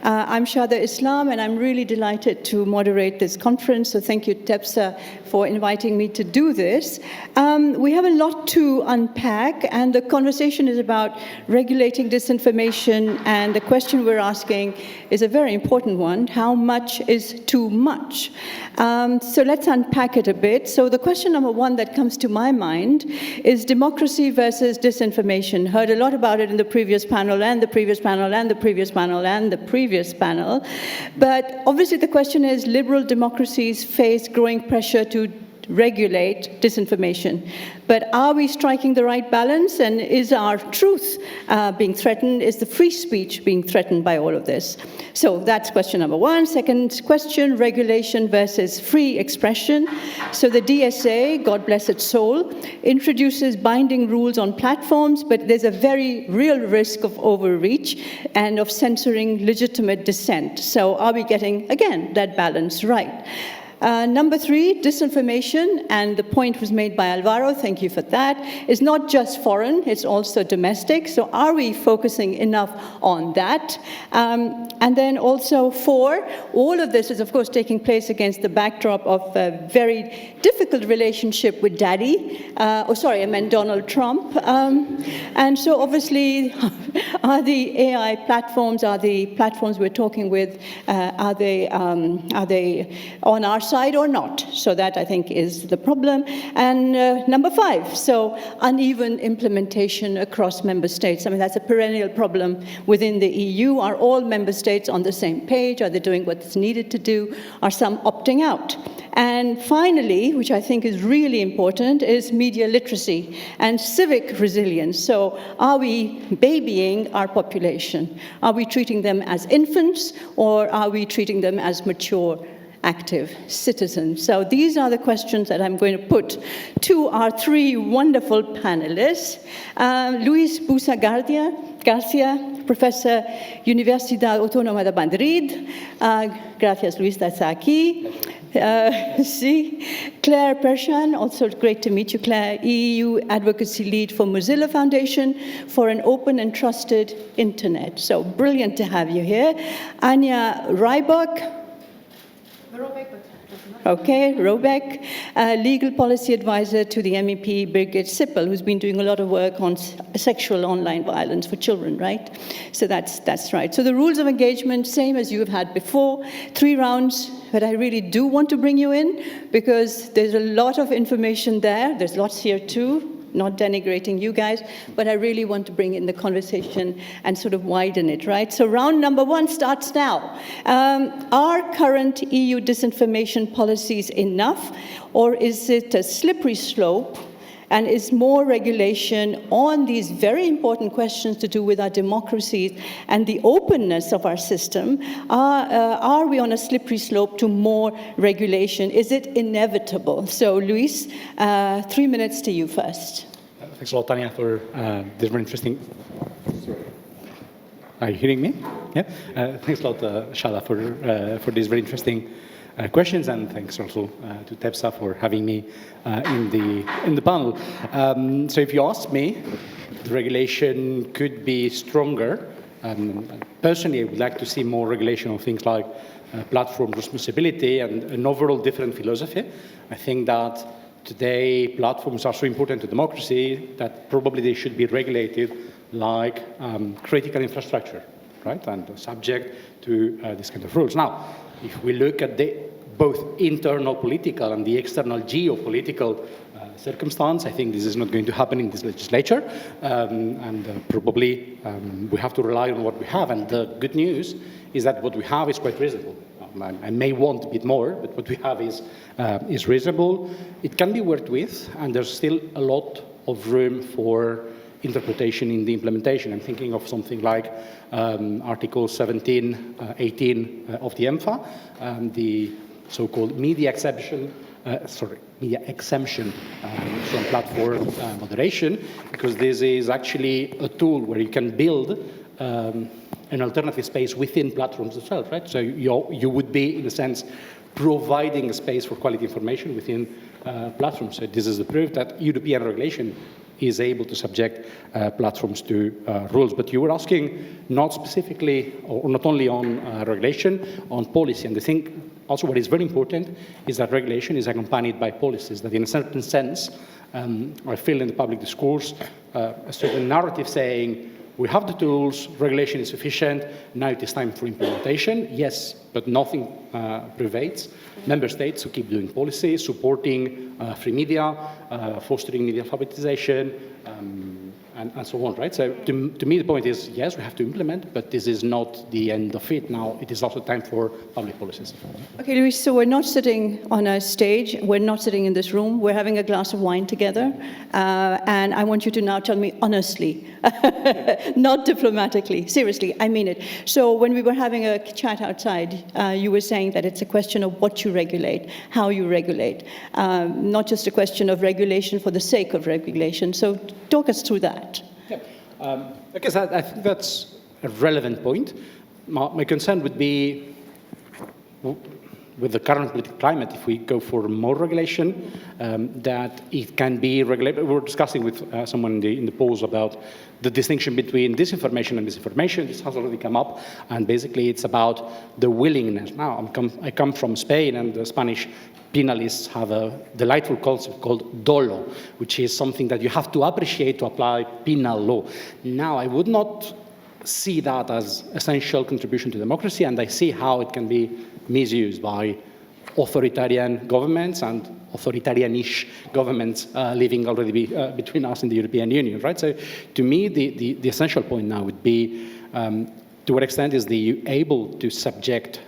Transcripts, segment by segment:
I'm Shada Islam, and I'm really delighted to moderate this conference. So thank you, TEPSA, for inviting me to do this. We have a lot to unpack, and the conversation is about regulating disinformation, and the question we're asking is a very important one. How much is too much? So let's unpack it a bit. So the question number one that comes to my mind is democracy versus disinformation. Heard a lot about it in the previous panel, and the previous panel, and the previous panel, and the previous panel. But obviously the question is, liberal democracies face growing pressure to regulate disinformation. But are we striking the right balance? And is our truth being threatened? Is the free speech being threatened by all of this? So that's question number one. Second question, regulation versus free expression. So the DSA, God bless its soul, introduces binding rules on platforms, but there's a very real risk of overreach and of censoring legitimate dissent. So are we getting, again, that balance right? Number three, disinformation, and the point was made by Alvaro, thank you for that, is not just foreign, it's also domestic. So are we focusing enough on that? And then also four, all of this is of course taking place against the backdrop of a very difficult relationship with Daddy, I meant Donald Trump. And so obviously, are the AI platforms, are the platforms we're talking with, are they on our side or not? So that, I think, is the problem. And number five, so uneven implementation across member states. I mean, that's a perennial problem within the EU. Are all member states on the same page? Are they doing what's needed to do? Are some opting out? And finally, which I think is really important, is media literacy and civic resilience. So are we babying our population? Are we treating them as infants, or are we treating them as mature, active citizens? So these are the questions that I'm going to put to our three wonderful panelists. Luis Busa Garcia, Professor, Universidad Autónoma de Madrid. Gracias, Luis, that's aquí. Claire Pershan, also great to meet you, Claire, EU Advocacy Lead for Mozilla Foundation for an Open and Trusted Internet. So brilliant to have you here. Anya Rybak, Robeck, legal policy advisor to the MEP Birgit Sippel, who's been doing a lot of work on sexual online violence for children, right? So that's right. So the rules of engagement, same as you have had before, 3 rounds, but I really do want to bring you in because there's a lot of information there. There's lots here too. Not denigrating you guys, but I really want to bring in the conversation and sort of widen it, right? So round number one starts now. Are current EU disinformation policies enough, or is it a slippery slope? And is more regulation on these very important questions to do with our democracies and the openness of our system, are we on a slippery slope to more regulation? Is it inevitable? So Luis, 3 minutes to you first. Thanks a lot, Tanya, for this very interesting... Are you hearing me? Yeah? Thanks a lot, Shada, for these very interesting questions, and thanks also to TEPSA for having me in the panel. So if you ask me, the regulation could be stronger. Personally, I would like to see more regulation on things like platform responsibility and an overall different philosophy. I think that today platforms are so important to democracy that probably they should be regulated like critical infrastructure, right? And subject to this kind of rules. Now, if we look at both internal political and the external geopolitical circumstance, I think this is not going to happen in this legislature, and probably we have to rely on what we have. And the good news is that what we have is quite reasonable. I may want a bit more, but what we have is reasonable. It can be worked with, and there's still a lot of room for interpretation in the implementation. I'm thinking of something like Article 17, 18 of the EMFA, the so-called media exemption from platform moderation, because this is actually a tool where you can build an alternative space within platforms themselves, right? So you would be, in a sense, providing a space for quality information within platforms. So this is the proof that European regulation is able to subject platforms to rules. But you were asking not specifically, or not only on regulation, on policy. And I think also what is very important is that regulation is accompanied by policies, that in a certain sense, I feel in the public discourse, a certain narrative saying, we have the tools, regulation is sufficient, now it is time for implementation. Yes, but nothing prevents member states to keep doing policy, supporting free media, fostering media alphabetization, and so on, right? So to me, the point is, yes, we have to implement, but this is not the end of it. Now, it is also time for public policies. Okay, Luis, so we're not sitting on a stage, we're not sitting in this room, we're having a glass of wine together, and I want you to now tell me honestly, not diplomatically, seriously, I mean it. So when we were having a chat outside, you were saying that it's a question of what you regulate, how you regulate, not just a question of regulation for the sake of regulation. So talk us through that. Yeah. Because I think that's a relevant point. My concern would be, with the current political climate, if we go for more regulation, that it can be regulated. We were discussing with someone in the polls about the distinction between disinformation and misinformation. This has already come up, and basically it's about the willingness. Now, I come from Spain, and the Spanish penalists have a delightful concept called dolo, which is something that you have to appreciate to apply penal law. Now, I would not see that as essential contribution to democracy, and I see how it can be misused by authoritarian governments and authoritarian-ish governments living already between us and the European Union, right? So to me, the essential point now would be to what extent is the EU able to subject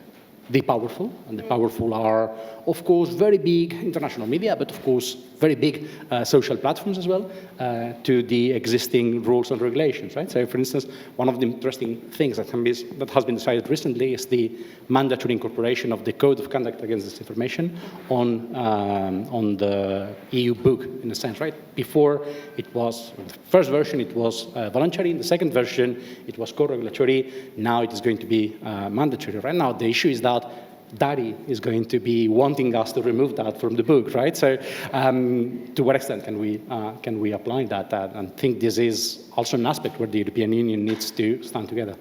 the powerful, and the powerful are, of course, very big international media, but of course, very big social platforms as well, to the existing rules and regulations, right? So, for instance, one of the interesting things that has been decided recently is the mandatory incorporation of the Code of Conduct Against Disinformation on the EU book, in a sense, right? Before, it was, in the first version, it was voluntary. In the second version, it was co-regulatory. Now it is going to be mandatory. Right now, the issue is that Daddy is going to be wanting us to remove that from the book, right? So to what extent can we apply that? And think this is also an aspect where the European Union needs to stand together.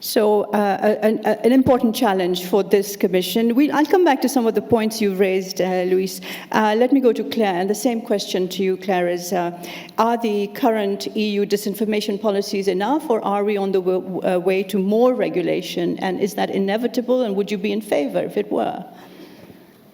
So an important challenge for this commission. I'll come back to some of the points you've raised, Luis. Let me go to Claire, and the same question to you, Claire, is are the current EU disinformation policies enough, or are we on the way to more regulation, and is that inevitable, and would you be in favor if it were?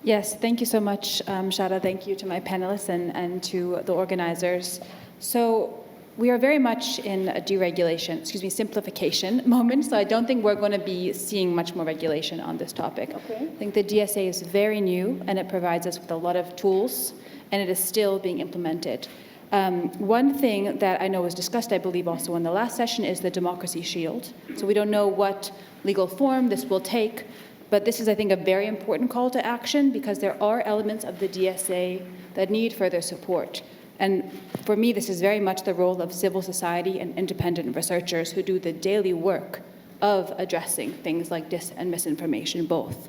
Yes, thank you so much, Shada. Thank you to my panelists and to the organizers. So we are very much in a simplification moment, so I don't think we're going to be seeing much more regulation on this topic. Okay. I think the DSA is very new, and it provides us with a lot of tools, and it is still being implemented. One thing that I know was discussed, I believe, also in the last session is the democracy shield. So we don't know what legal form this will take, but this is, I think, a very important call to action, because there are elements of the DSA that need further support. And for me, this is very much the role of civil society and independent researchers who do the daily work of addressing things like dis and misinformation both.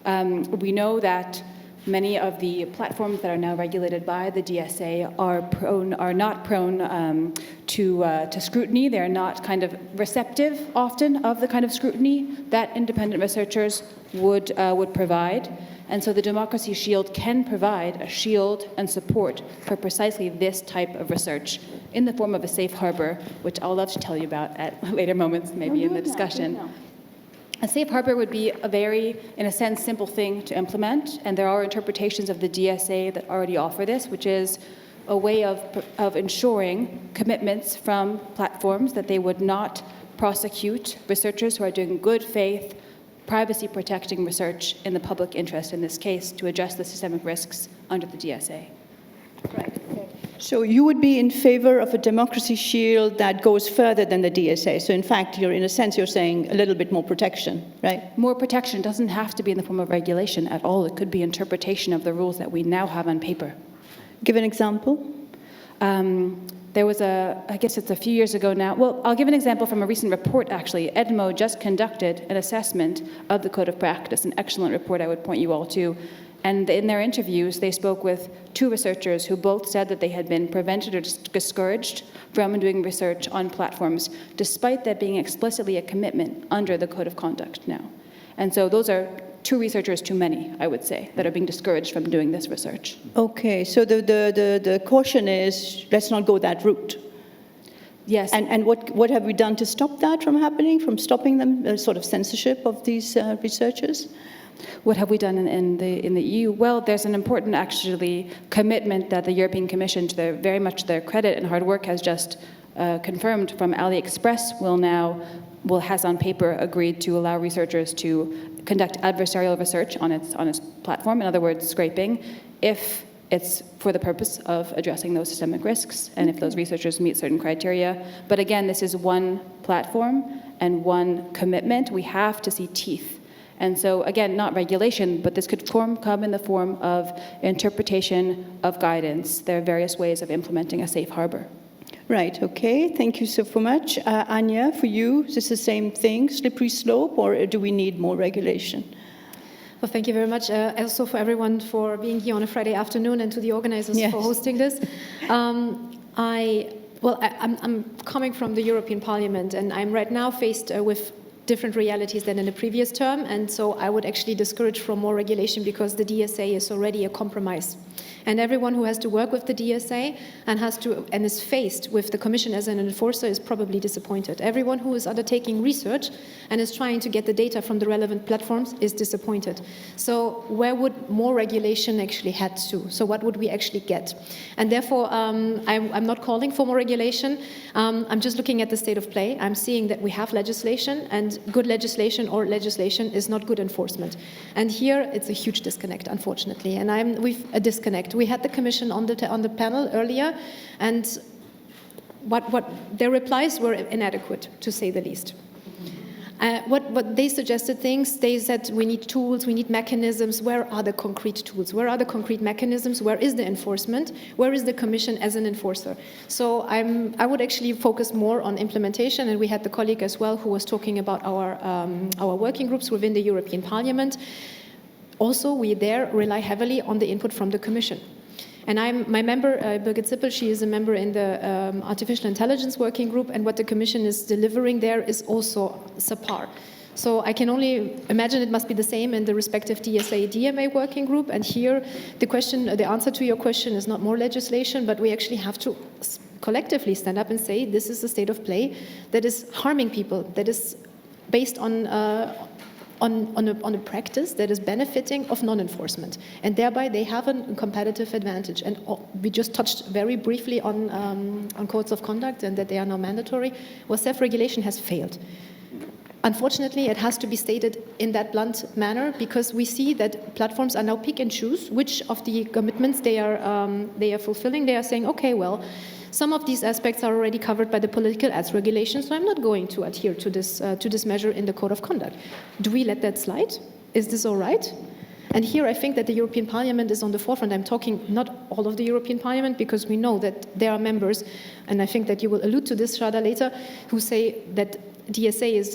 We know that many of the platforms that are now regulated by the DSA are not prone to scrutiny. They're not kind of receptive often of the kind of scrutiny that independent researchers would provide. And so the Democracy Shield can provide a shield and support for precisely this type of research in the form of a safe harbor, which I'll love to tell you about at later moments, maybe in the discussion. A safe harbor would be a very, in a sense, simple thing to implement, and there are interpretations of the DSA that already offer this, which is a way of ensuring commitments from platforms that they would not prosecute researchers who are doing good faith, privacy-protecting research in the public interest, in this case, to address the systemic risks under the DSA. Right. Okay. So you would be in favor of a democracy shield that goes further than the DSA. So in fact, in a sense, you're saying a little bit more protection, right? More protection doesn't have to be in the form of regulation at all. It could be interpretation of the rules that we now have on paper. Give an example. There was I guess it's a few years ago now. Well, I'll give an example from a recent report, actually. EDMO just conducted an assessment of the Code of Practice, an excellent report I would point you all to. And in their interviews, they spoke with 2 researchers who both said that they had been prevented or discouraged from doing research on platforms, despite that being explicitly a commitment under the Code of Conduct now. And so those are 2 researchers too many, I would say, that are being discouraged from doing this research. Okay, so the caution is, let's not go that route. Yes. And what have we done to stop that from happening, from stopping them, sort of censorship of these researchers? What have we done in the EU? Well, there's an important, actually, commitment that the European Commission, to very much their credit and hard work, has just confirmed from AliExpress, has on paper agreed to allow researchers to conduct adversarial research on its platform, in other words, scraping, if it's for the purpose of addressing those systemic risks and if those researchers meet certain criteria. But again, this is one platform and one commitment. We have to see teeth. And so, again, not regulation, but this could come in the form of interpretation of guidance. There are various ways of implementing a safe harbor. Right, okay, thank you so much. Anya, for you, is this the same thing, slippery slope, or do we need more regulation? Well, thank you very much. Also for everyone for being here on a Friday afternoon, and to the organizers for hosting this. I'm coming from the European Parliament, and I'm right now faced with different realities than in the previous term, and so I would actually discourage from more regulation because the DSA is already a compromise. And everyone who has to work with the DSA and is faced with the Commission as an enforcer is probably disappointed. Everyone who is undertaking research and is trying to get the data from the relevant platforms is disappointed. So where would more regulation actually head to? So what would we actually get? And therefore, I'm not calling for more regulation. I'm just looking at the state of play. I'm seeing that we have legislation, and good legislation or legislation is not good enforcement. And here it's a huge disconnect, unfortunately. And we've a disconnect. We had the Commission on the panel earlier, and their replies were inadequate, to say the least. What they suggested things, they said we need tools, we need mechanisms. Where are the concrete tools? Where are the concrete mechanisms? Where is the enforcement? Where is the Commission as an enforcer? So I would actually focus more on implementation, and we had the colleague as well who was talking about our working groups within the European Parliament. Also, we there rely heavily on the input from the Commission. And my member, Birgit Zippel, she is a member in the Artificial Intelligence Working Group, and what the Commission is delivering there is also subpar. So I can only imagine it must be the same in the respective DSA, DMA working group, and here the answer to your question is not more legislation, but we actually have to collectively stand up and say this is a state of play that is harming people, that is based on a practice that is benefiting of non-enforcement, and thereby they have a competitive advantage. And we just touched very briefly on codes of conduct and that they are now mandatory. Well, self-regulation has failed. Unfortunately, it has to be stated in that blunt manner, because we see that platforms are now pick and choose which of the commitments they are fulfilling. They are saying, okay, well, some of these aspects are already covered by the political ads regulation, so I'm not going to adhere to this measure in the Code of Conduct. Do we let that slide? Is this all right? And here I think that the European Parliament is on the forefront. I'm talking not all of the European Parliament, because we know that there are members, and I think that you will allude to this, Shada, later, who say that DSA is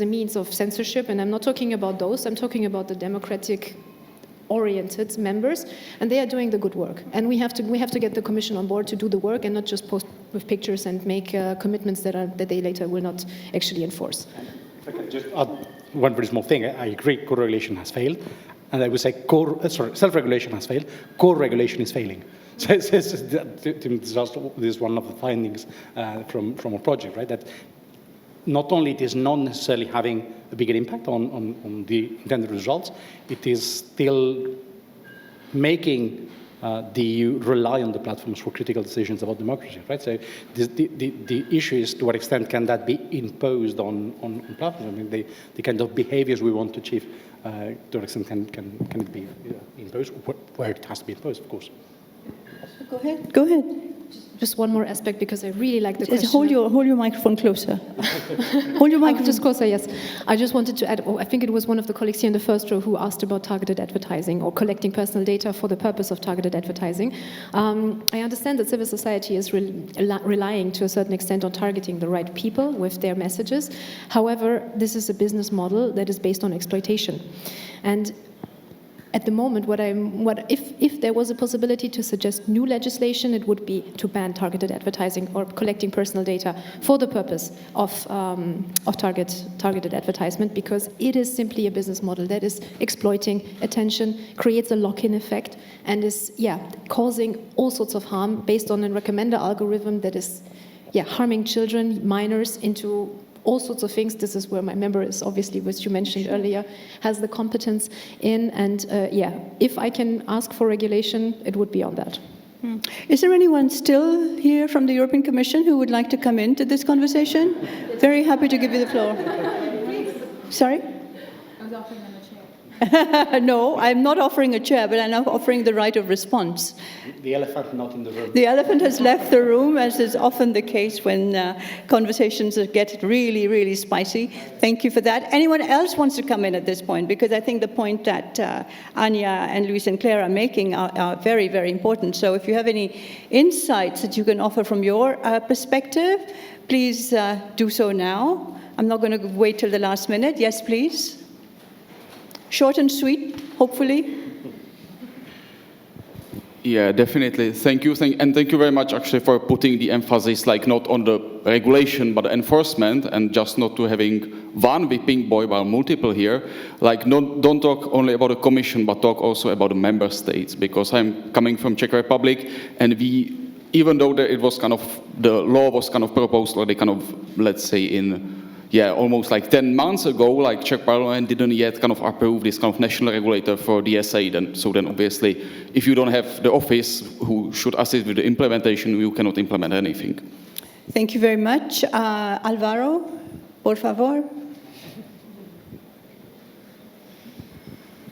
a means of censorship, and I'm not talking about those. I'm talking about the democratic-oriented members, and they are doing the good work. And we have to get the Commission on board to do the work and not just post with pictures and make commitments that they later will not actually enforce. If I can just add one very small thing. I agree, co-regulation has failed, and I would say self-regulation has failed. Co-regulation is failing. So this is one of the findings from a project, right? That not only it is not necessarily having a bigger impact on the intended results, it is still making the EU rely on the platforms for critical decisions about democracy, right? So the issue is, to what extent can that be imposed on platforms? I mean, the kind of behaviors we want to achieve, to what extent can it be imposed, where it has to be imposed, of course. Go ahead. Just one more aspect, because I really like the question. Hold your microphone closer. Hold your microphone. Just closer, yes. I just wanted to add, I think it was one of the colleagues here in the first row who asked about targeted advertising or collecting personal data for the purpose of targeted advertising. I understand that civil society is relying to a certain extent on targeting the right people with their messages. However, this is a business model that is based on exploitation. And at the moment, if there was a possibility to suggest new legislation, it would be to ban targeted advertising or collecting personal data for the purpose of targeted advertisement, because it is simply a business model that is exploiting attention, creates a lock-in effect, and is causing all sorts of harm based on a recommender algorithm that is harming children, minors, into all sorts of things. This is where my member is, obviously, which you mentioned earlier, has the competence in. And if I can ask for regulation, it would be on that. Is there anyone still here from the European Commission who would like to come into this conversation? Very happy to give you the floor. Sorry? I was offering them a chair. No, I'm not offering a chair, but I'm now offering the right of response. The elephant not in the room. The elephant has left the room, as is often the case when conversations get really, really spicy. Thank you for that. Anyone else wants to come in at this point? Because I think the point that Anya and Luis and Claire are making are very, very important. So if you have any insights that you can offer from your perspective, please do so now. I'm not going to wait till the last minute. Yes, please. Short and sweet, hopefully. Yeah, definitely. Thank you. And thank you very much, actually, for putting the emphasis, not on the regulation, but enforcement, and just not to having one whipping boy, but multiple here. Don't talk only about the Commission, but talk also about the member states, because I'm coming from Czech Republic, and even though the law was proposed, let's say almost 10 months ago, Czech Parliament didn't yet approve this national regulator for DSA. Then obviously, if you don't have the office who should assist with the implementation, you cannot implement anything. Thank you very much. Alvaro, por favor.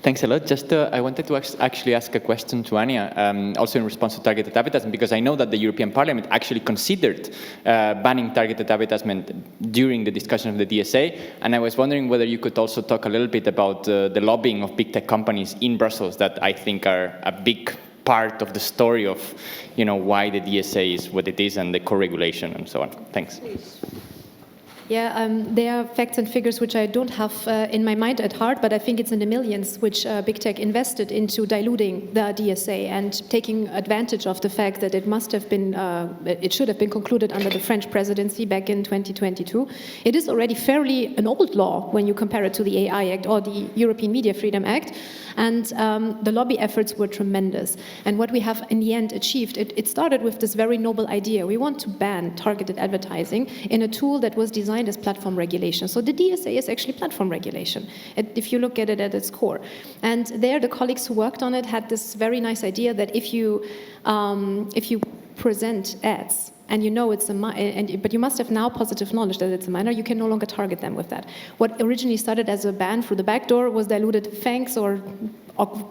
Thanks a lot. I wanted to actually ask a question to Anya, also in response to targeted advertising, because I know that the European Parliament actually considered banning targeted advertisement during the discussion of the DSA, and I was wondering whether you could also talk a little bit about the lobbying of big tech companies in Brussels that I think are a big part of the story of why the DSA is what it is and the co-regulation and so on. Thanks. Please. Yeah, there are facts and figures which I don't have in my mind at heart, but I think it's in the millions which big tech invested into diluting the DSA and taking advantage of the fact that it should have been concluded under the French presidency back in 2022. It is already fairly an old law when you compare it to the AI Act or the European Media Freedom Act, and the lobby efforts were tremendous. And what we have in the end achieved, it started with this very noble idea. We want to ban targeted advertising in a tool that was designed as platform regulation. So the DSA is actually platform regulation, if you look at it at its core. And there, the colleagues who worked on it had this very nice idea that if you present ads and it's but you must have now positive knowledge that it's a minor, you can no longer target them with that. What originally started as a ban through the back door was diluted thanks or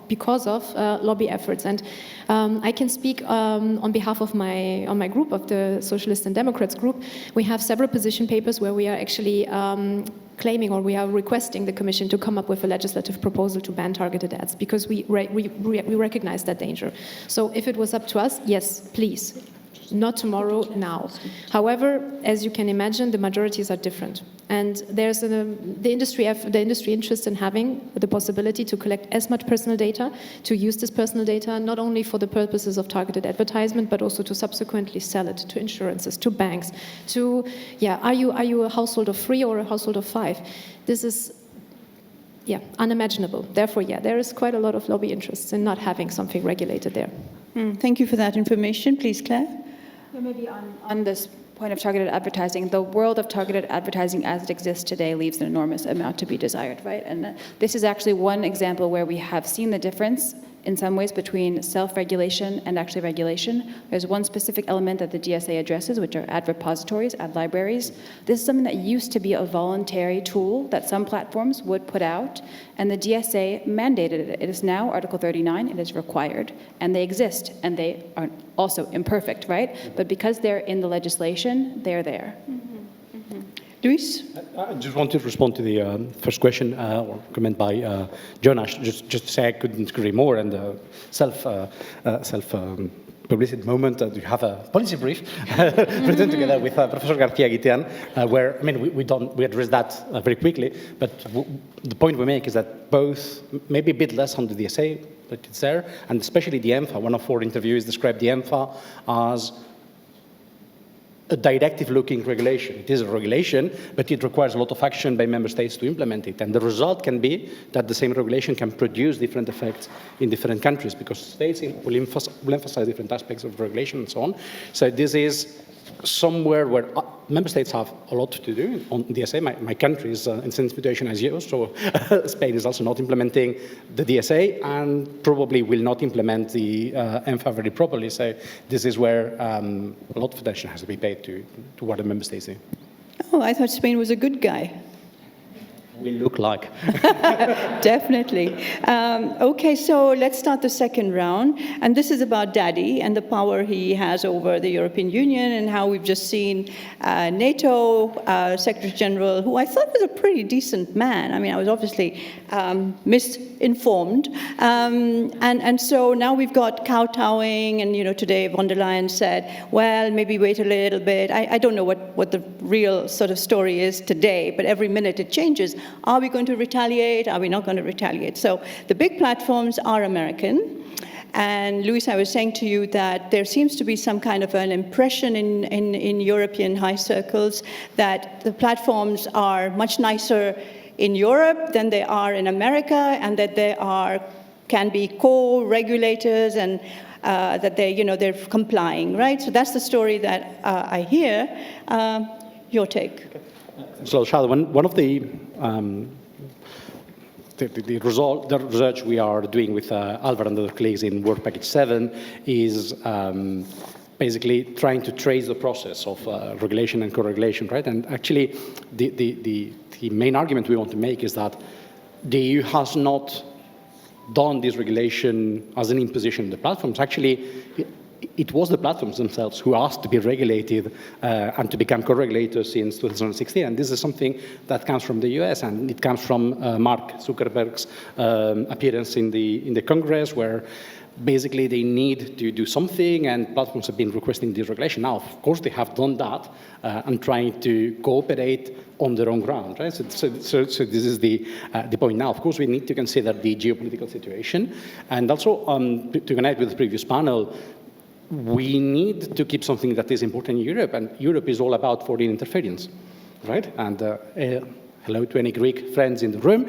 because of lobby efforts. And I can speak on behalf of my group, of the Socialists and Democrats group. We have several position papers where we are actually claiming, or we are requesting the Commission to come up with a legislative proposal to ban targeted ads, because we recognize that danger. So if it was up to us, yes, please. Not tomorrow, now. However, as you can imagine, the majorities are different. And there's the industry interest in having the possibility to collect as much personal data, to use this personal data not only for the purposes of targeted advertisement, but also to subsequently sell it to insurances, to banks, to, are you a household of 3 or a household of 5? This is unimaginable. Therefore, there is quite a lot of lobby interests in not having something regulated there. Thank you for that information. Please, Claire. Yeah, maybe on this point of targeted advertising, the world of targeted advertising as it exists today leaves an enormous amount to be desired, right? And this is actually one example where we have seen the difference in some ways between self-regulation and actually regulation. There's one specific element that the DSA addresses, which are ad repositories, ad libraries. This is something that used to be a voluntary tool that some platforms would put out, and the DSA mandated it. It is now Article 39, it is required, and they exist, and they are also imperfect, right? But because they're in the legislation, they're there. Luis? I just want to respond to the first question or comment by Jonas. Just to say I couldn't agree more, and publicity moment, you have a policy brief written together with Professor García-Guitean, where, I mean, we address that very quickly, but the point we make is that both, maybe a bit less on the DSA, but it's there, and especially the ENFA. One of our interviewees described the ENFA as a directive-looking regulation. It is a regulation, but it requires a lot of action by member states to implement it. And the result can be that the same regulation can produce different effects in different countries, because states will emphasize different aspects of regulation and so on. So this is somewhere where member states have a lot to do. On DSA, my country is in the same situation as you, so Spain is also not implementing the DSA and probably will not implement the ENFA very properly. So this is where a lot of attention has to be paid to what the member states do. Oh, I thought Spain was a good guy. We look like. Definitely. Okay, so let's start the second round. And this is about Daddy and the power he has over the European Union, and how we've just seen NATO Secretary General, who I thought was a pretty decent man. I mean, I was obviously misinformed. And so now we've got kowtowing, and today von der Leyen said, well, maybe wait a little bit. I don't know what the real sort of story is today, but every minute it changes. Are we going to retaliate? Are we not going to retaliate? So the big platforms are American. And Luis, I was saying to you that there seems to be some kind of an impression in European high circles that the platforms are much nicer in Europe than they are in America, and that they can be co-regulators, and that they're complying, right? So that's the story that I hear. Your take. So, Shada, one of the research we are doing with Alvar and other colleagues in Work Package 7 is basically trying to trace the process of regulation and co-regulation, right? And actually, the main argument we want to make is that the EU has not done this regulation as an imposition of the platforms. Actually, it was the platforms themselves who asked to be regulated and to become co-regulators since 2016. And this is something that comes from the US, and it comes from Mark Zuckerberg's appearance in the Congress, where basically they need to do something, and platforms have been requesting this regulation. Now, of course, they have done that and trying to cooperate on their own ground, right? So this is the point. Now, of course, we need to consider the geopolitical situation, and also to connect with the previous panel, we need to keep something that is important in Europe, and Europe is all about foreign interference, right? And hello to any Greek friends in the room.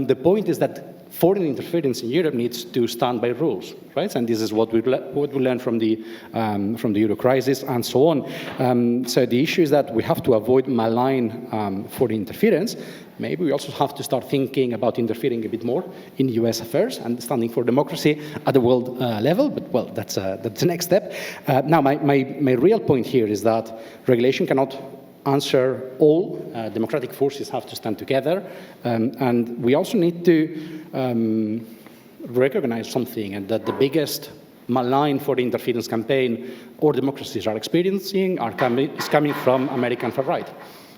The point is that foreign interference in Europe needs to stand by rules, right? And this is what we learned from the Euro crisis and so on. So the issue is that we have to avoid malign foreign interference. Maybe we also have to start thinking about interfering a bit more in US affairs and standing for democracy at the world level. But well, that's the next step. Now, my real point here is that regulation cannot answer all. Democratic forces have to stand together, and we also need to recognize something, and that the biggest malign for the interference campaign all democracies are experiencing is coming from American far right.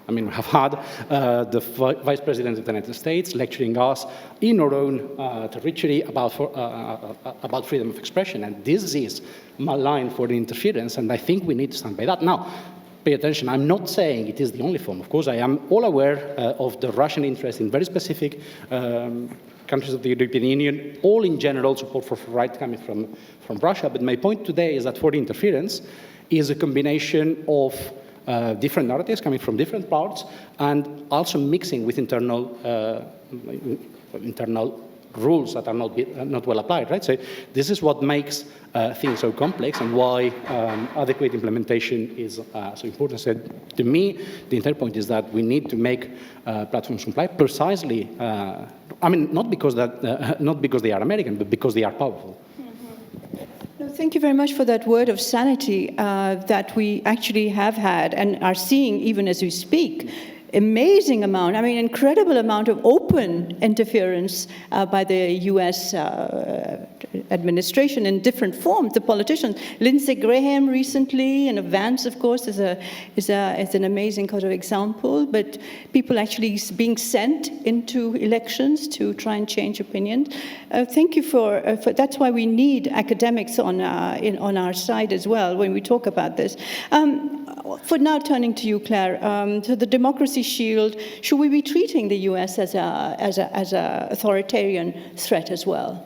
I mean, we have had the Vice President of the United States lecturing us in our own territory about freedom of expression, and this is malign for the interference, and I think we need to stand by that. Now, pay attention, I'm not saying it is the only form. Of course, I am all aware of the Russian interest in very specific countries of the European Union, all in general support for rights coming from Russia. But my point today is that foreign interference is a combination of different narratives coming from different parts, and also mixing with internal rules that are not well applied, right? So this is what makes things so complex, and why adequate implementation is so important. So to me, the entire point is that we need to make platforms comply precisely. I mean, not because they are American, but because they are powerful. No, thank you very much for that word of sanity that we actually have had and are seeing even as we speak amazing amount, I mean, incredible amount of open interference by the US administration in different forms, the politicians. Lindsey Graham recently, and Vance, of course, is an amazing kind of example, but people actually being sent into elections to try and change opinions. Thank you for that's why we need academics on our side as well when we talk about this. For now, turning to you, Claire, so the democracy shield, should we be treating the US as a authoritarian threat as well?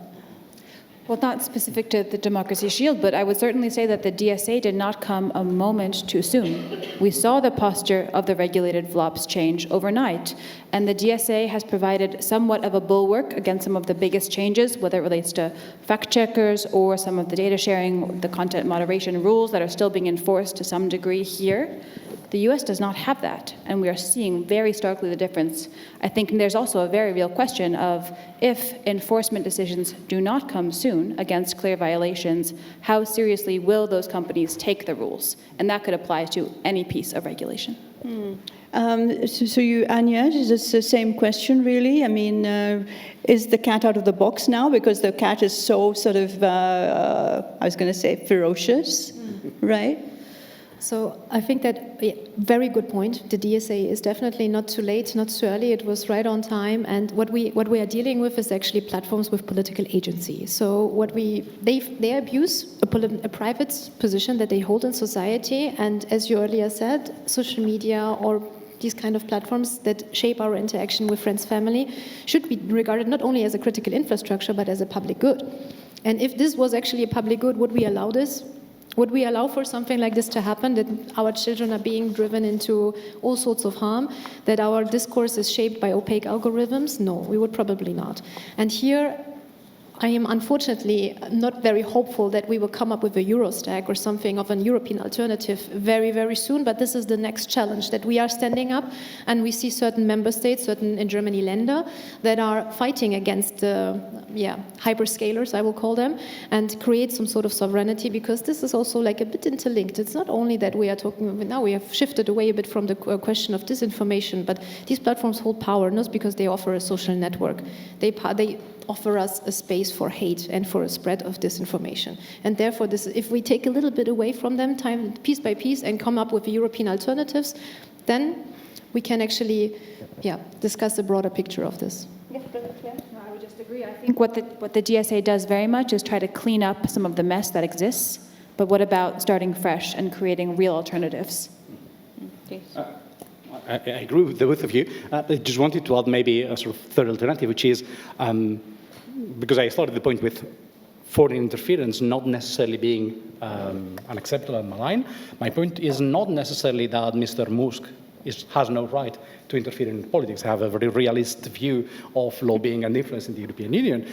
Well, not specific to the democracy shield, but I would certainly say that the DSA did not come a moment too soon. We saw the posture of the regulated VLOPs change overnight, and the DSA has provided somewhat of a bulwark against some of the biggest changes, whether it relates to fact checkers or some of the data sharing, the content moderation rules that are still being enforced to some degree here. The US does not have that, and we are seeing very starkly the difference. I think there's also a very real question of if enforcement decisions do not come soon against clear violations, how seriously will those companies take the rules? And that could apply to any piece of regulation. So you, Anya, is this the same question, really? I mean, is the cat out of the box now? Because the cat is so sort of, I was going to say, ferocious, right? So I think that, yeah, very good point. The DSA is definitely not too late, not too early. It was right on time. And what we are dealing with is actually platforms with political agency. So they abuse a private position that they hold in society. And as you earlier said, social media or these kind of platforms that shape our interaction with friends, family, should be regarded not only as a critical infrastructure, but as a public good. And if this was actually a public good, would we allow this? Would we allow for something like this to happen, that our children are being driven into all sorts of harm, that our discourse is shaped by opaque algorithms? No, we would probably not. And here, I am unfortunately not very hopeful that we will come up with a Eurostack or something of an European alternative very, very soon, but this is the next challenge that we are standing up, and we see certain member states, certain in Germany Länder, that are fighting against the hyperscalers, I will call them, and create some sort of sovereignty, because this is also like a bit interlinked. It's not only that we are talking, now we have shifted away a bit from the question of disinformation, but these platforms hold power not because they offer a social network. They offer us a space for hate and for a spread of disinformation. And therefore, if we take a little bit away from them, piece by piece, and come up with European alternatives, then we can actually discuss a broader picture of this. No, I would just agree. I think what the DSA does very much is try to clean up some of the mess that exists, but what about starting fresh and creating real alternatives? I agree with the both of you. I just wanted to add maybe a sort of third alternative, which is, because I started the point with foreign interference not necessarily being unacceptable and malign. My point is not necessarily that Mr. Musk has no right to interfere in politics. I have a very realist view of lobbying and influence in the European Union.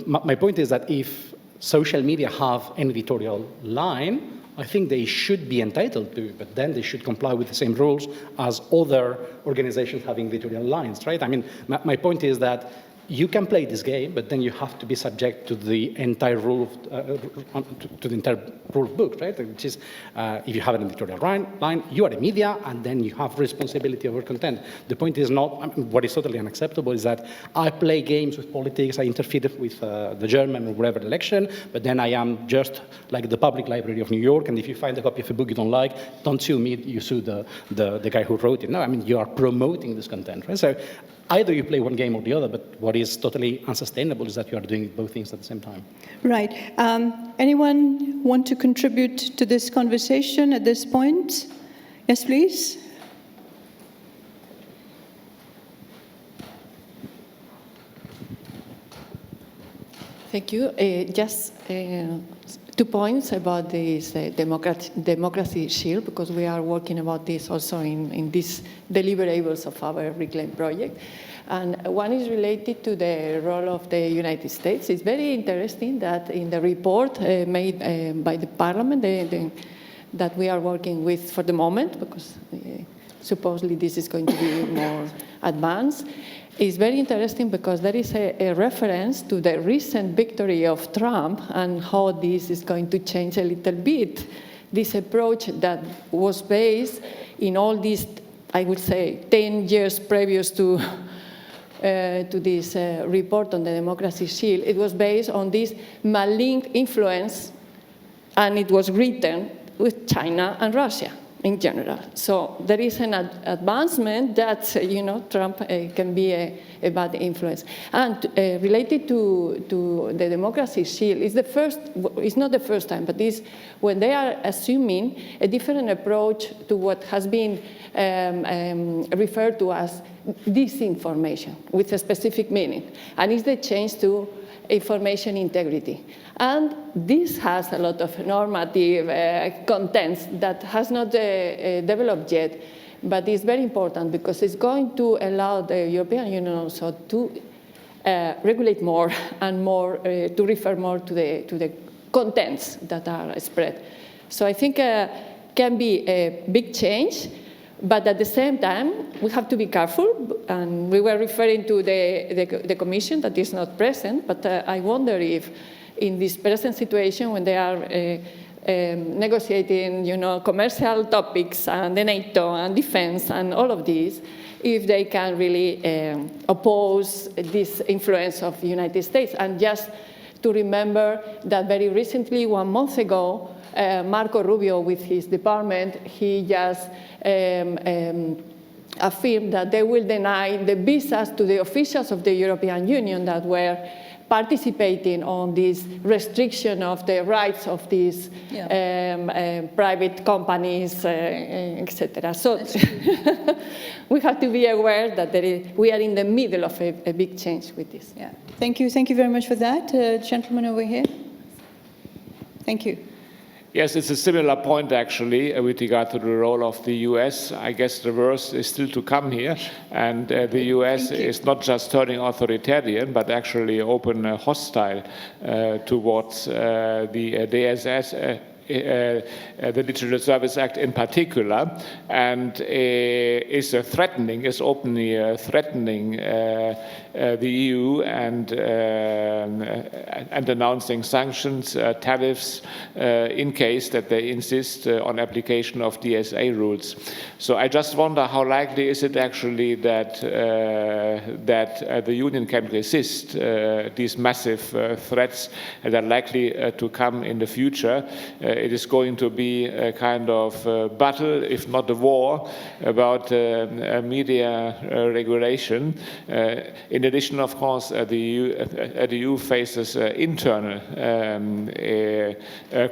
My point is that if social media have an editorial line, I think they should be entitled to, but then they should comply with the same rules as other organizations having editorial lines, right? I mean, my point is that you can play this game, but then you have to be subject to the entire rule of book, right? Which is, if you have an editorial line, you are a media, and then you have responsibility over content. The point is not, what is totally unacceptable is that I play games with politics, I interfere with the German or whatever election, but then I am just like the Public Library of New York, and if you find a copy of a book you don't like, don't sue me, you sue the guy who wrote it. No, I mean, you are promoting this content, right? So either you play one game or the other, but what is totally unsustainable is that you are doing both things at the same time. Right. Anyone want to contribute to this conversation at this point? Yes, please. Thank you. Just 2 points about this democracy shield, because we are working about this also in these deliverables of our Reclaim project. And one is related to the role of the United States. It's very interesting that in the report made by the Parliament that we are working with for the moment, because supposedly this is going to be more advanced, is very interesting because there is a reference to the recent victory of Trump and how this is going to change a little bit. This approach that was based in all these I would say, 10 years previous to this report on the democracy shield, it was based on this malign influence, and it was written with China and Russia in general. So there is an advancement that, Trump can be a bad influence. And related to the democracy shield, it's not the first time, but it's when they are assuming a different approach to what has been referred to as disinformation, with a specific meaning. And it's the change to information integrity. And this has a lot of normative contents that has not developed yet, but it's very important because it's going to allow the European Union also to regulate more and more, to refer more to the contents that are spread. So I think can be a big change, but at the same time, we have to be careful. And we were referring to the Commission that is not present, but I wonder if in this present situation, when they are negotiating, commercial topics and the NATO and defense and all of these, if they can really oppose this influence of the United States. And just to remember that very recently, 1 month ago, Marco Rubio, with his department, he just affirmed that they will deny the visas to the officials of the European Union that were participating on this restriction of the rights of these private companies, etc. So we have to be aware that we are in the middle of a big change with this. Yeah. Thank you very much for that. Gentleman over here. Thank you. Yes, it's a similar point, actually, with regard to the role of the US. I guess the worst is still to come here. And the US is not just turning authoritarian, but actually open hostile towards the DSS, the Digital Service Act in particular, and is openly threatening the EU and announcing sanctions, tariffs, in case that they insist on application of DSA rules. So I just wonder how likely is it actually that the Union can resist these massive threats that are likely to come in the future. It is going to be a kind of battle, if not a war, about media regulation. In addition, of course, the EU faces internal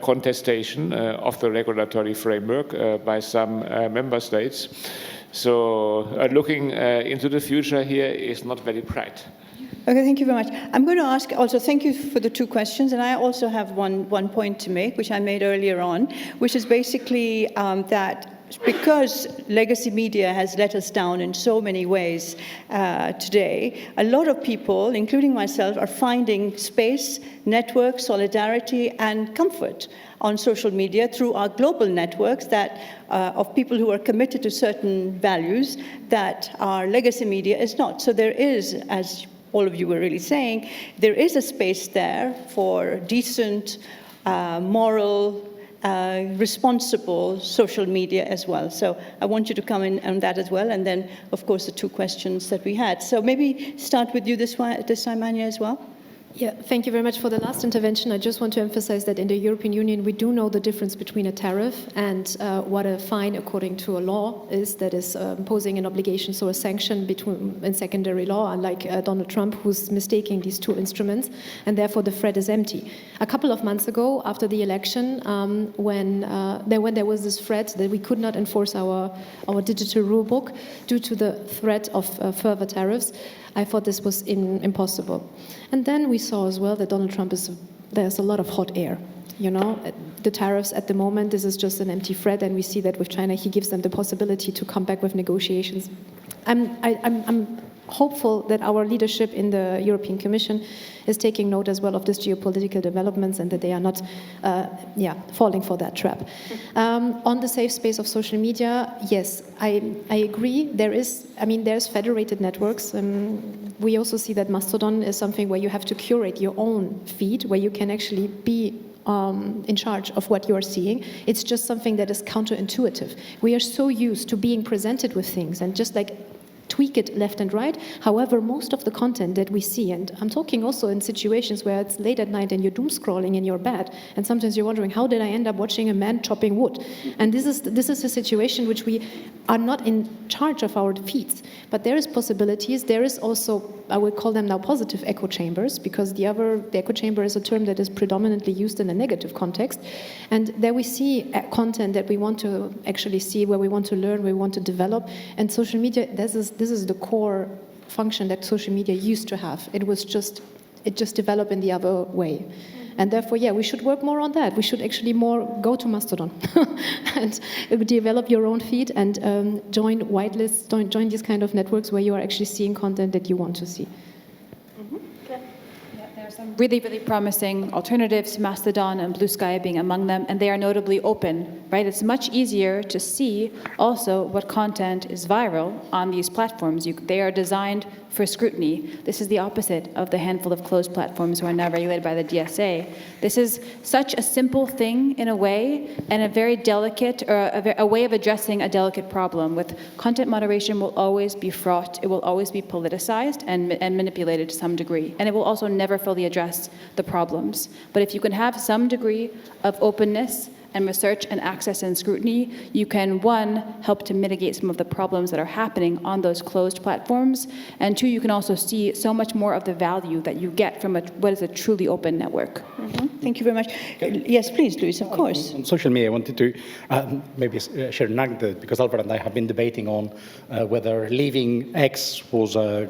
contestation of the regulatory framework by some member states. So looking into the future here is not very bright. Okay, thank you very much. I'm going to ask also, thank you for the two questions, and I also have one point to make, which I made earlier on, which is basically that because legacy media has let us down in so many ways today, a lot of people, including myself, are finding space, network, solidarity, and comfort on social media through our global networks that of people who are committed to certain values that our legacy media is not. So there is, as all of you were really saying, there is a space there for decent, moral, responsible social media as well. So I want you to come in on that as well, and then, of course, the two questions that we had. So maybe start with you this time, Anya, as well. Yeah, thank you very much for the last intervention. I just want to emphasize that in the European Union, we do know the difference between a tariff and what a fine according to a law is, that is imposing an obligation, so a sanction in secondary law, unlike Donald Trump, who's mistaking these two instruments, and therefore the threat is empty. A couple of months ago, after the election, when there was this threat that we could not enforce our digital rule book due to the threat of further tariffs, I thought this was impossible. And then we saw as well that Donald Trump there's a lot of hot air. The tariffs at the moment, this is just an empty threat, and we see that with China, he gives them the possibility to come back with negotiations. I'm hopeful that our leadership in the European Commission is taking note as well of these geopolitical developments and that they are not falling for that trap. On the safe space of social media, yes, I agree. There's federated networks. We also see that Mastodon is something where you have to curate your own feed, where you can actually be in charge of what you're seeing. It's just something that is counterintuitive. We are so used to being presented with things and just like tweak it left and right. However, most of the content that we see, and I'm talking also in situations where it's late at night and you're doom scrolling in your bed, and sometimes you're wondering, how did I end up watching a man chopping wood? And this is a situation which we are not in charge of our feeds. But there is possibilities. There is also, I would call them now positive echo chambers, because the echo chamber is a term that is predominantly used in a negative context. And there we see content that we want to actually see, where we want to learn, where we want to develop. And social media, this is the core function that social media used to have. It just developed in the other way. And therefore, we should work more on that. We should actually more go to Mastodon and develop your own feed and join whitelists, join these kind of networks where you are actually seeing content that you want to see. There are some really, really promising alternatives, Mastodon and Blue Sky being among them, and they are notably open, right? It's much easier to see also what content is viral on these platforms. They are designed for scrutiny. This is the opposite of the handful of closed platforms who are now regulated by the DSA. This is such a simple thing in a way, and a very delicate, or a way of addressing a delicate problem. With content moderation will always be fraught, it will always be politicized and manipulated to some degree, and it will also never fully address the problems. But if you can have some degree of openness and research and access and scrutiny, you can, one, help to mitigate some of the problems that are happening on those closed platforms, and two, you can also see so much more of the value that you get from what is a truly open network. Thank you very much. Yes, please, Luis, of course. On social media, I wanted to maybe share an anecdote, because Alvaro and I have been debating on whether leaving X was a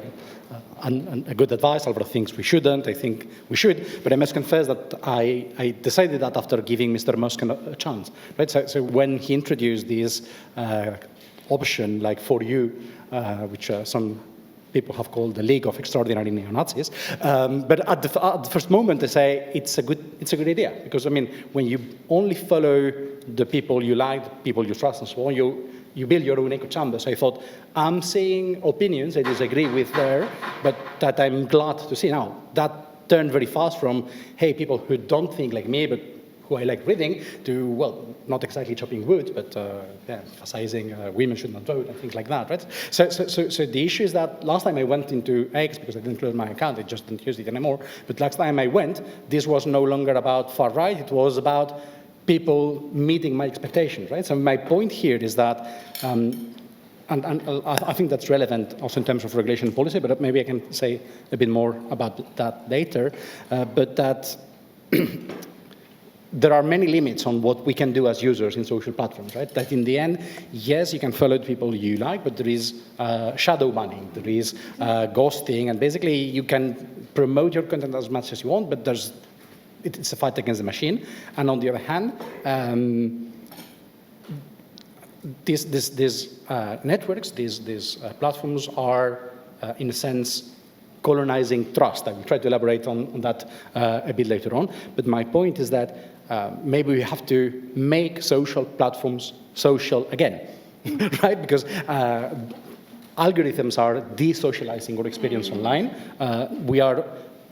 good advice. Alvaro thinks we shouldn't. I think we should. But I must confess that I decided that after giving Mr. Musk a chance. Right? So when he introduced this option, like For You, which some people have called the League of Extraordinary Neo-Nazis. But at the first moment, I say it's a good idea, because I mean, when you only follow the people you like, people you trust, and so on, you build your own echo chamber. So I thought, I'm seeing opinions I disagree with there, but that I'm glad to see now. That turned very fast from, hey, people who don't think like me, but who I like reading, to, well, not exactly chopping wood, but emphasizing women should not vote and things like that, right? So the issue is that last time I went into X, because I didn't close my account, I just didn't use it anymore, but last time I went, this was no longer about far right, it was about people meeting my expectations, right? So my point here is that, and I think that's relevant also in terms of regulation and policy, but maybe I can say a bit more about that later, but that there are many limits on what we can do as users in social platforms, right? That in the end, yes, you can follow the people you like, but there is shadow banning, there is ghosting, and basically you can promote your content as much as you want, but it's a fight against the machine. And on the other hand, these networks, these platforms are, in a sense, colonizing trust. I will try to elaborate on that a bit later on. But my point is that maybe we have to make social platforms social again, right? Because algorithms are desocializing our experience online. We are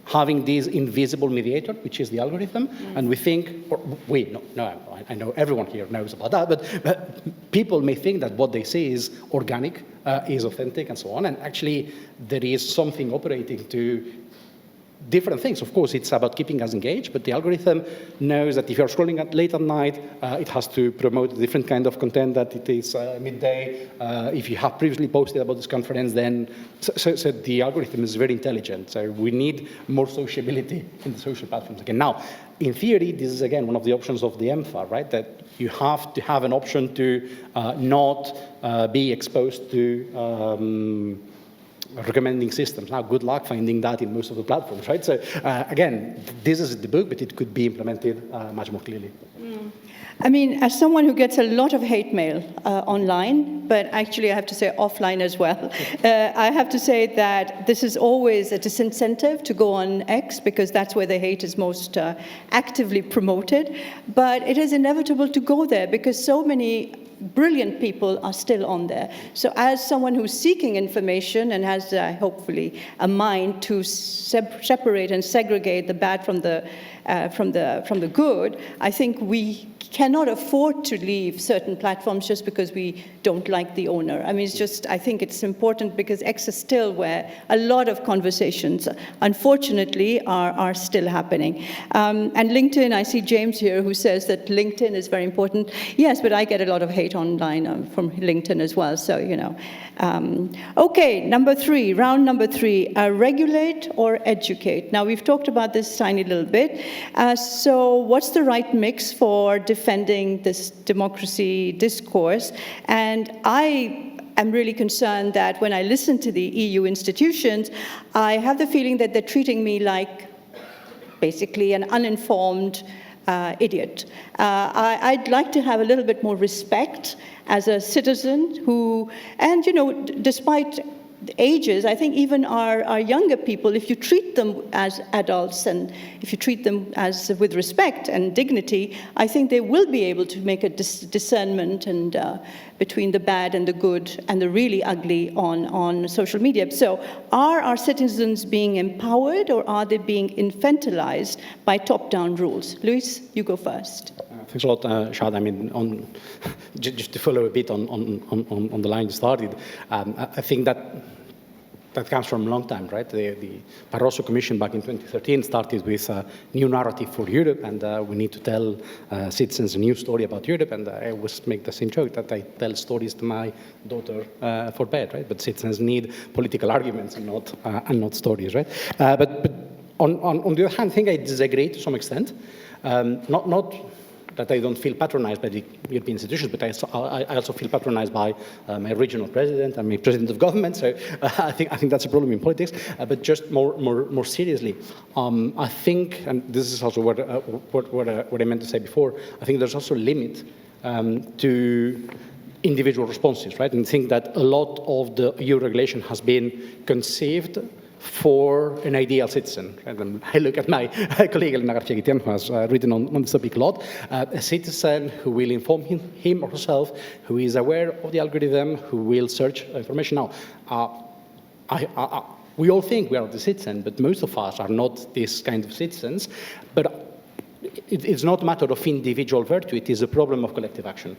having this invisible mediator, which is the algorithm, and we think, I know everyone here knows about that, but people may think that what they see is organic, is authentic, and so on, and actually there is something operating to different things. Of course, it's about keeping us engaged, but the algorithm knows that if you're scrolling late at night, it has to promote a different kind of content, that it is midday. If you have previously posted about this conference, then... So the algorithm is very intelligent. So we need more sociability in the social platforms again. Now, in theory, this is, again, one of the options of the MFA, right? That you have to have an option to not be exposed to recommending systems. Now, good luck finding that in most of the platforms, right? So again, this is the book, but it could be implemented much more clearly. I mean, as someone who gets a lot of hate mail online, but actually I have to say offline as well, I have to say that this is always a disincentive to go on X because that's where the hate is most actively promoted. But it is inevitable to go there because so many brilliant people are still on there. So as someone who's seeking information and has hopefully a mind to separate and segregate the bad from the good, I think we cannot afford to leave certain platforms just because we don't like the owner. I mean, it's just, I think it's important because X is still where a lot of conversations, unfortunately, are still happening. And LinkedIn, I see James here who says that LinkedIn is very important. Yes, but I get a lot of hate online from LinkedIn as well, so, you know. Okay, round number three, regulate or educate. Now, we've talked about this tiny little bit. So what's the right mix for defending this democracy discourse? And I am really concerned that when I listen to the EU institutions, I have the feeling that they're treating me like basically an uninformed idiot. I'd like to have a little bit more respect as a citizen who, and you know, despite ages, I think even our younger people, if you treat them as adults and if you treat them as with respect and dignity, I think they will be able to make a discernment and between the bad and the good and the really ugly on social media. So are our citizens being empowered or are they being infantilized by top-down rules? Luis, you go first. Thanks a lot, Shad. I mean, just to follow a bit on the line you started, I think that comes from a long time, right? The Barroso Commission back in 2013 started with a new narrative for Europe, and we need to tell citizens a new story about Europe. And I always make the same joke that I tell stories to my daughter for bed, right? But citizens need political arguments and not stories, right? But on the other hand, I think I disagree to some extent. Not that I don't feel patronized by the European institutions, but I also feel patronized by my regional president and my president of government. So I think that's a problem in politics. But just more seriously, I think, and this is also what I meant to say before, I think there's also a limit to individual responses, right? And I think that a lot of the EU regulation has been conceived for an ideal citizen. And I look at my colleague Elena Garcia-Guitián, who has written on this topic a lot, a citizen who will inform him or herself, who is aware of the algorithm, who will search information. Now, we all think we are the citizen, but most of us are not this kind of citizens. But it's not a matter of individual virtue, it is a problem of collective action.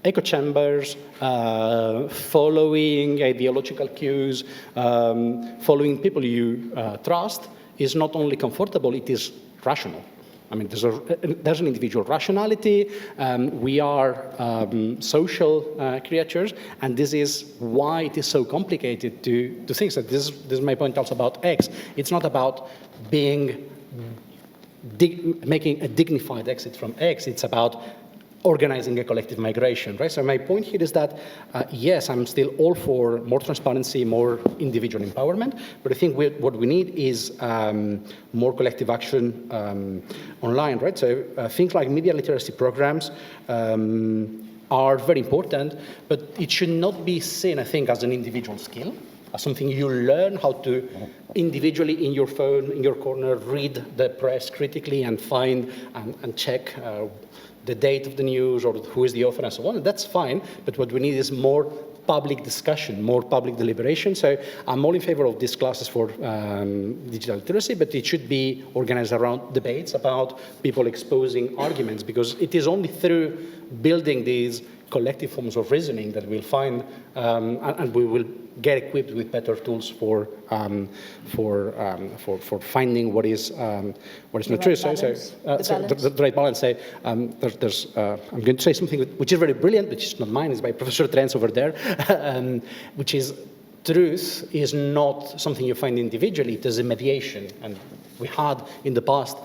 Echo chambers, following ideological cues, following people you trust is not only comfortable, it is rational. I mean, there's an individual rationality. We are social creatures, and this is why it is so complicated to think that this is my point also about X. It's not about making a dignified exit from X. It's about organizing a collective migration, right? So my point here is that, yes, I'm still all for more transparency, more individual empowerment, but I think what we need is more collective action online, right? So things like media literacy programs are very important, but it should not be seen, I think, as an individual skill, as something you learn how to individually in your phone, in your corner, read the press critically and find and check the date of the news or who is the author and so on. That's fine, but what we need is more public discussion, more public deliberation. So I'm all in favor of these classes for digital literacy, but it should be organized around debates about people exposing arguments, because it is only through building these collective forms of reasoning that we'll find, and we will get equipped with better tools for finding what is not true. The right balance. Say, I'm going to say something which is very brilliant, which is not mine. It's by Professor Trent's over there, which is truth is not something you find individually. It is a mediation, and we had in the past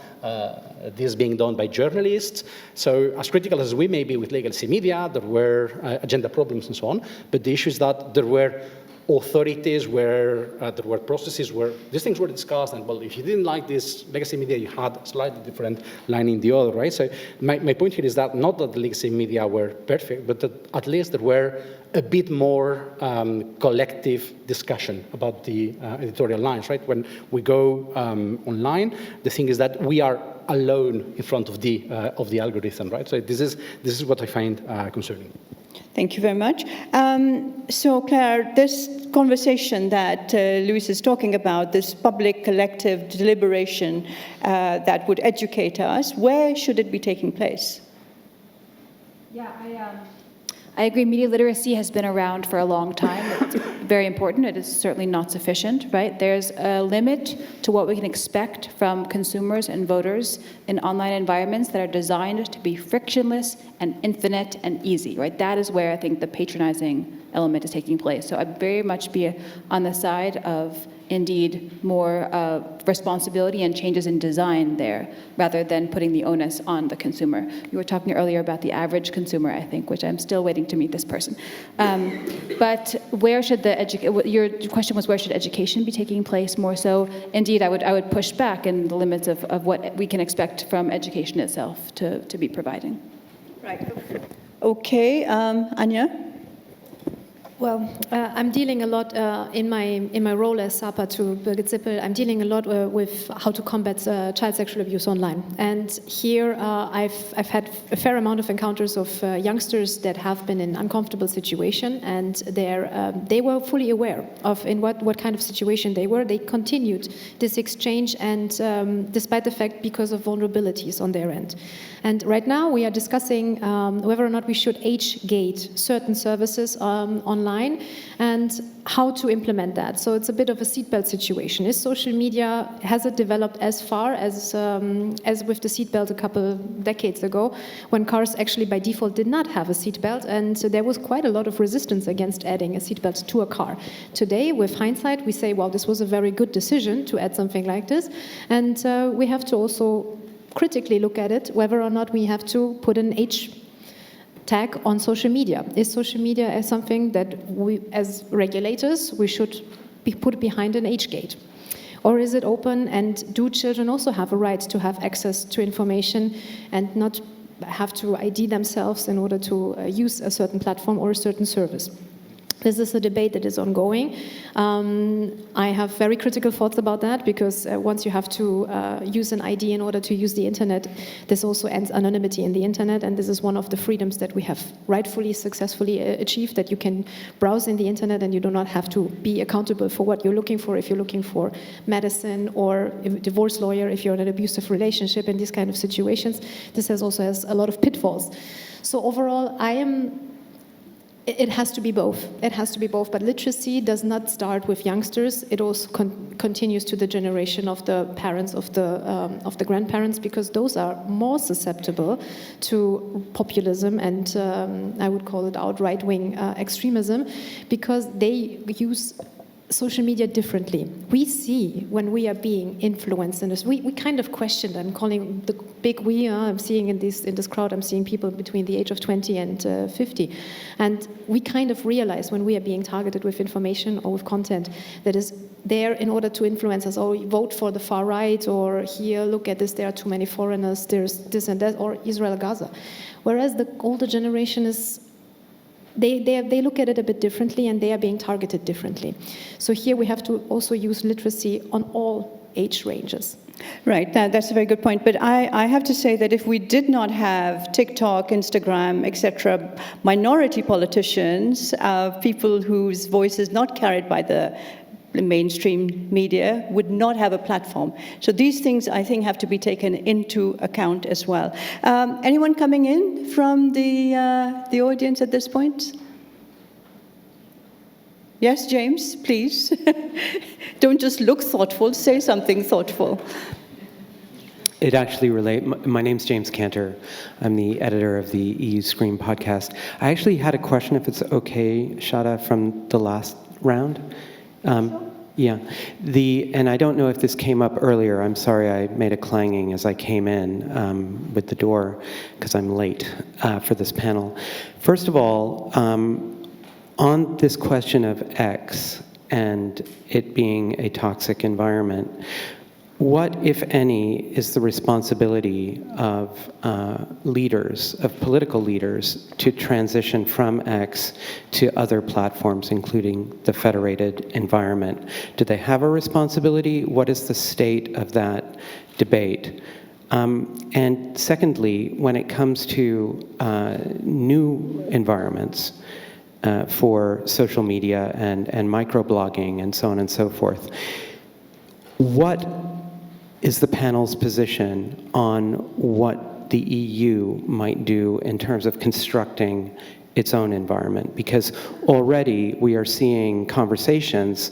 this being done by journalists. So as critical as we may be with legacy media, there were agenda problems and so on, but the issue is that there were authorities where there were processes where these things were discussed, and well, if you didn't like this legacy media, you had a slightly different line in the other, right? So my point here is that not that the legacy media were perfect, but that at least there were a bit more collective discussion about the editorial lines, right? When we go online, the thing is that we are alone in front of the algorithm, right? So this is what I find concerning. Thank you very much. So, Claire, this conversation that Luis is talking about, this public collective deliberation that would educate us, where should it be taking place? Yeah, I agree. Media literacy has been around for a long time. It's very important. It is certainly not sufficient, right? There's a limit to what we can expect from consumers and voters in online environments that are designed to be frictionless and infinite and easy, right? That is where I think the patronizing element is taking place. So I'd very much be on the side of, indeed, more responsibility and changes in design there, rather than putting the onus on the consumer. You were talking earlier about the average consumer, I think, which I'm still waiting to meet this person. But where should your question was, where should education be taking place more so? Indeed, I would push back in the limits of what we can expect from education itself to be providing. Right. Okay, Anja? Well, I'm dealing a lot in my role as SAPA to Birgit Zippel. I'm dealing a lot with how to combat child sexual abuse online. And here I've had a fair amount of encounters of youngsters that have been in uncomfortable situation, and they were fully aware of in what kind of situation they were. They continued this exchange, and despite the fact because of vulnerabilities on their end. And right now we are discussing whether or not we should age gate certain services online and how to implement that. So it's a bit of a seatbelt situation. Is social media, has it developed as far as with the seatbelt a couple decades ago, when cars actually by default did not have a seatbelt, and so there was quite a lot of resistance against adding a seatbelt to a car. Today, with hindsight, we say, well, this was a very good decision to add something like this, and we have to also critically look at it, whether or not we have to put an age tag on social media. Is social media as something that we, as regulators, we should be put behind an age gate? Or is it open, and do children also have a right to have access to information and not have to ID themselves in order to use a certain platform or a certain service? This is a debate that is ongoing. I have very critical thoughts about that, because once you have to use an ID in order to use the internet, this also ends anonymity in the internet, and this is one of the freedoms that we have rightfully, successfully achieved, that you can browse in the internet and you do not have to be accountable for what you're looking for, if you're looking for medicine or a divorce lawyer, if you're in an abusive relationship in these kind of situations. This also has a lot of pitfalls. So overall, it has to be both. It has to be both. But literacy does not start with youngsters. It also continues to the generation of the parents, of the grandparents, because those are more susceptible to populism and I would call it outright wing extremism, because they use social media differently. We see when we are being influenced in this, we kind of question, I'm calling the big we, I'm seeing in this crowd, I'm seeing people between the age of 20 and 50. And we kind of realize when we are being targeted with information or with content that is there in order to influence us, or vote for the far right, or here, look at this, there are too many foreigners, there's this and that, or Israel, Gaza. Whereas the older generation is, they look at it a bit differently, and they are being targeted differently. So here we have to also use literacy on all age ranges. Right, that's a very good point. But I have to say that if we did not have TikTok, Instagram, etc., minority politicians, people whose voice is not carried by the mainstream media, would not have a platform. So these things, I think, have to be taken into account as well. Anyone coming in from the audience at this point? Yes, James, please. Don't just look thoughtful, say something thoughtful. It actually relates. My name's James Cantor. I'm the editor of the EU Scream podcast. I actually had a question, if it's okay, Shada, from the last round. Yeah, and I don't know if this came up earlier. I'm sorry I made a clanging as I came in with the door, because I'm late for this panel. First of all, on this question of X and it being a toxic environment, what, if any, is the responsibility of leaders, of political leaders, to transition from X to other platforms, including the federated environment? Do they have a responsibility? What is the state of that debate? And secondly, when it comes to new environments for social media and microblogging and so on and so forth, what is the panel's position on what the EU might do in terms of constructing its own environment? Because already we are seeing conversations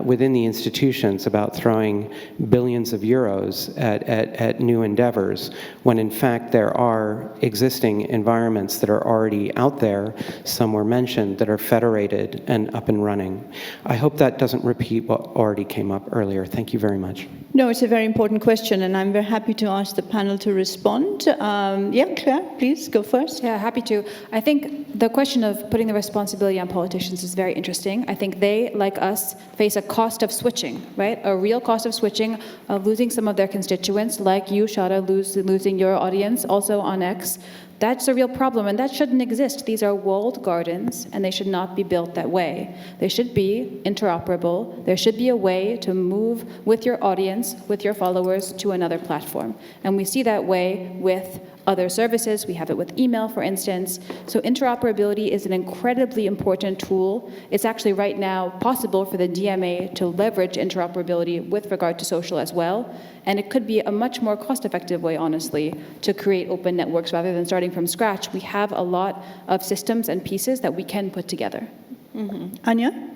within the institutions about throwing billions of euros at new endeavors, when in fact there are existing environments that are already out there, some were mentioned, that are federated and up and running. I hope that doesn't repeat what already came up earlier. Thank you very much. No, it's a very important question, and I'm very happy to ask the panel to respond. Yeah, Claire, please go first. Yeah, happy to. I think the question of putting the responsibility on politicians is very interesting. I think they, like us, face a cost of switching, right? A real cost of switching, of losing some of their constituents, like you, Shada, losing your audience also on X. That's a real problem, and that shouldn't exist. These are walled gardens, and they should not be built that way. They should be interoperable. There should be a way to move with your audience, with your followers, to another platform. And we see that way with other services. We have it with email, for instance. So interoperability is an incredibly important tool. It's actually right now possible for the DMA to leverage interoperability with regard to social as well. And it could be a much more cost-effective way, honestly, to create open networks rather than starting from scratch. We have a lot of systems and pieces that we can put together. Anja?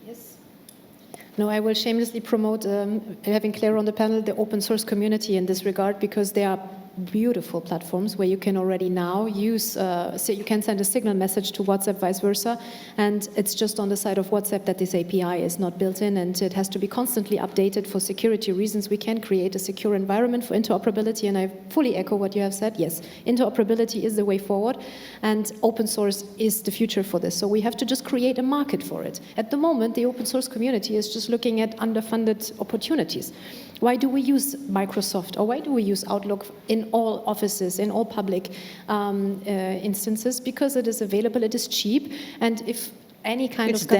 Yes. No, I will shamelessly promote having Claire on the panel, the open source community in this regard, because they are beautiful platforms where you can already now use, so you can send a signal message to WhatsApp, vice versa, and it's just on the side of WhatsApp that this API is not built in, and it has to be constantly updated for security reasons. We can create a secure environment for interoperability, and I fully echo what you have said. Yes, interoperability is the way forward, and open source is the future for this. So we have to just create a market for it. At the moment, the open source community is just looking at underfunded opportunities. Why do we use Microsoft, or why do we use Outlook in all offices, in all public instances? Because it is available, it is cheap, and if any kind it's of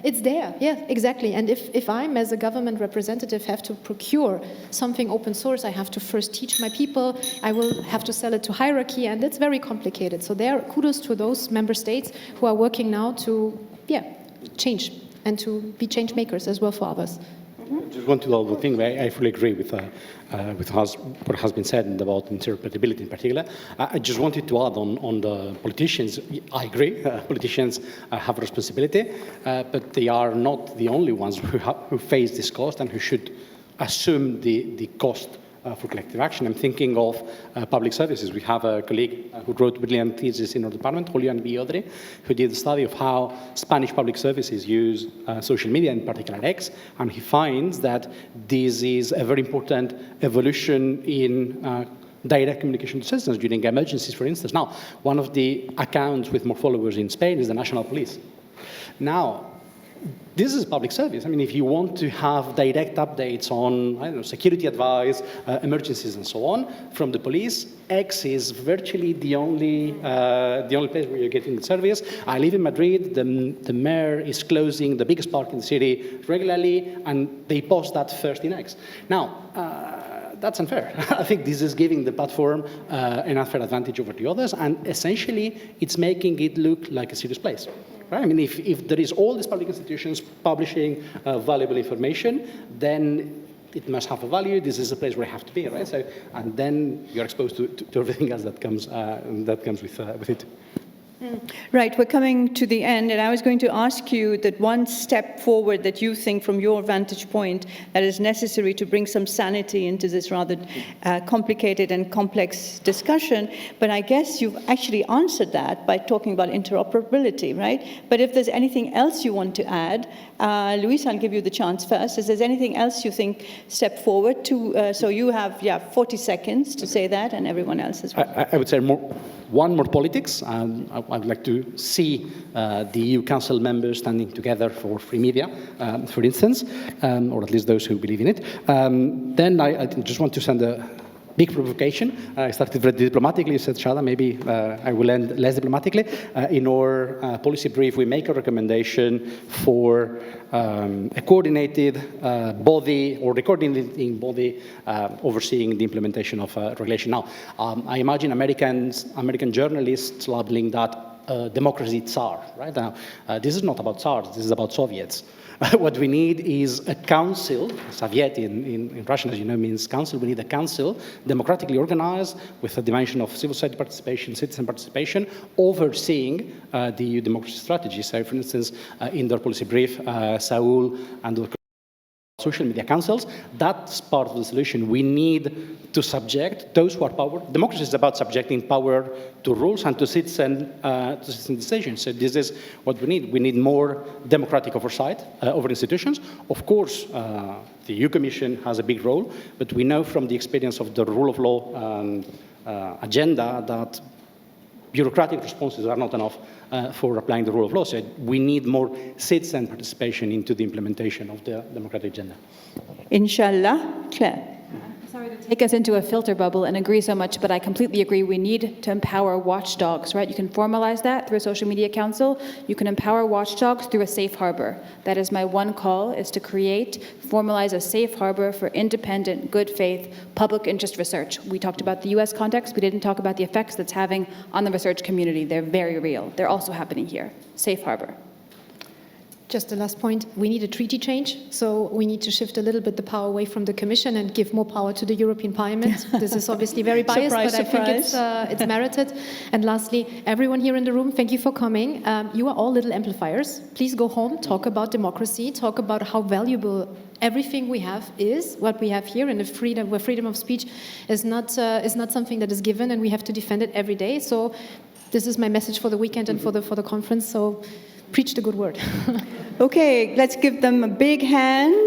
it's there, yeah, exactly. And if I'm, as a government representative, have to procure something open source, I have to first teach my people, I will have to sell it to hierarchy, and it's very complicated. So there, kudos to those member states who are working now to, change, and to be change makers as well for others. I just want to add one thing. I fully agree with what has been said about interoperability in particular. I just wanted to add on the politicians. I agree, politicians have a responsibility, but they are not the only ones who face this cost and who should assume the cost for collective action. I'm thinking of public services. We have a colleague who wrote a brilliant thesis in our department, Julian Biodre, who did a study of how Spanish public services use social media, in particular X, and he finds that this is a very important evolution in direct communication systems during emergencies, for instance. Now, one of the accounts with more followers in Spain is the National Police. Now, this is public service. I mean, if you want to have direct updates on, I don't know, security advice, emergencies, and so on from the police, X is virtually the only place where you're getting the service. I live in Madrid. The mayor is closing the biggest park in the city regularly, and they post that first in X. Now, that's unfair. I think this is giving the platform an unfair advantage over the others, and essentially, it's making it look like a serious place. Right? I mean, if there is all these public institutions publishing valuable information, then it must have a value. This is a place where I have to be, right? So, and then you're exposed to everything else that comes with it. Right, we're coming to the end, and I was going to ask you that one step forward that you think from your vantage point that is necessary to bring some sanity into this rather complicated and complex discussion, but I guess you've actually answered that by talking about interoperability, right? But if there's anything else you want to add, Luis, I'll give you the chance first. Is there anything else you think step forward to? So you have 40 seconds to say that, and everyone else as well. I would say more politics. I'd like to see the EU Council members standing together for free media, for instance, or at least those who believe in it. Then I just want to send a big provocation. I started very diplomatically. You said, Shada, maybe I will end less diplomatically. In our policy brief, we make a recommendation for a coordinated body or the coordinating body overseeing the implementation of regulation. Now, I imagine American journalists labeling that democracy tsar, right? Now, this is not about tsars, this is about Soviets. What we need is a council. Soviet in Russian, as you know, means council. We need a council, democratically organized, with a dimension of civil society participation, citizen participation, overseeing the EU democracy strategy. So, for instance, in their policy brief, Saul and the social media councils, that's part of the solution. We need to subject those who are power. Democracy is about subjecting power to rules and to citizen decisions. So this is what we need. We need more democratic oversight over institutions. Of course, the EU Commission has a big role, but we know from the experience of the rule of law agenda that bureaucratic responses are not enough for applying the rule of law. So we need more citizen participation into the implementation of the democratic agenda. Inshallah. Claire. Sorry to take us into a filter bubble and agree so much, but I completely agree. We need to empower watchdogs, right? You can formalize that through a social media council. You can empower watchdogs through a safe harbor. That is my one call, is to formalize a safe harbor for independent, good faith, public interest research. We talked about the US context. We didn't talk about the effects that's having on the research community. They're very real. They're also happening here. Safe harbor. Just the last point, we need a treaty change. So we need to shift a little bit the power away from the Commission and give more power to the European Parliament. This is obviously very biased, Surprise, but surprise. I think it's merited. And lastly, everyone here in the room, thank you for coming. You are all little amplifiers. Please go home, talk about democracy, talk about how valuable everything we have is, what we have here, and the freedom, where freedom of speech is not something that is given, and we have to defend it every day. So this is my message for the weekend and for the conference. So preach the good word. Okay, let's give them a big hand.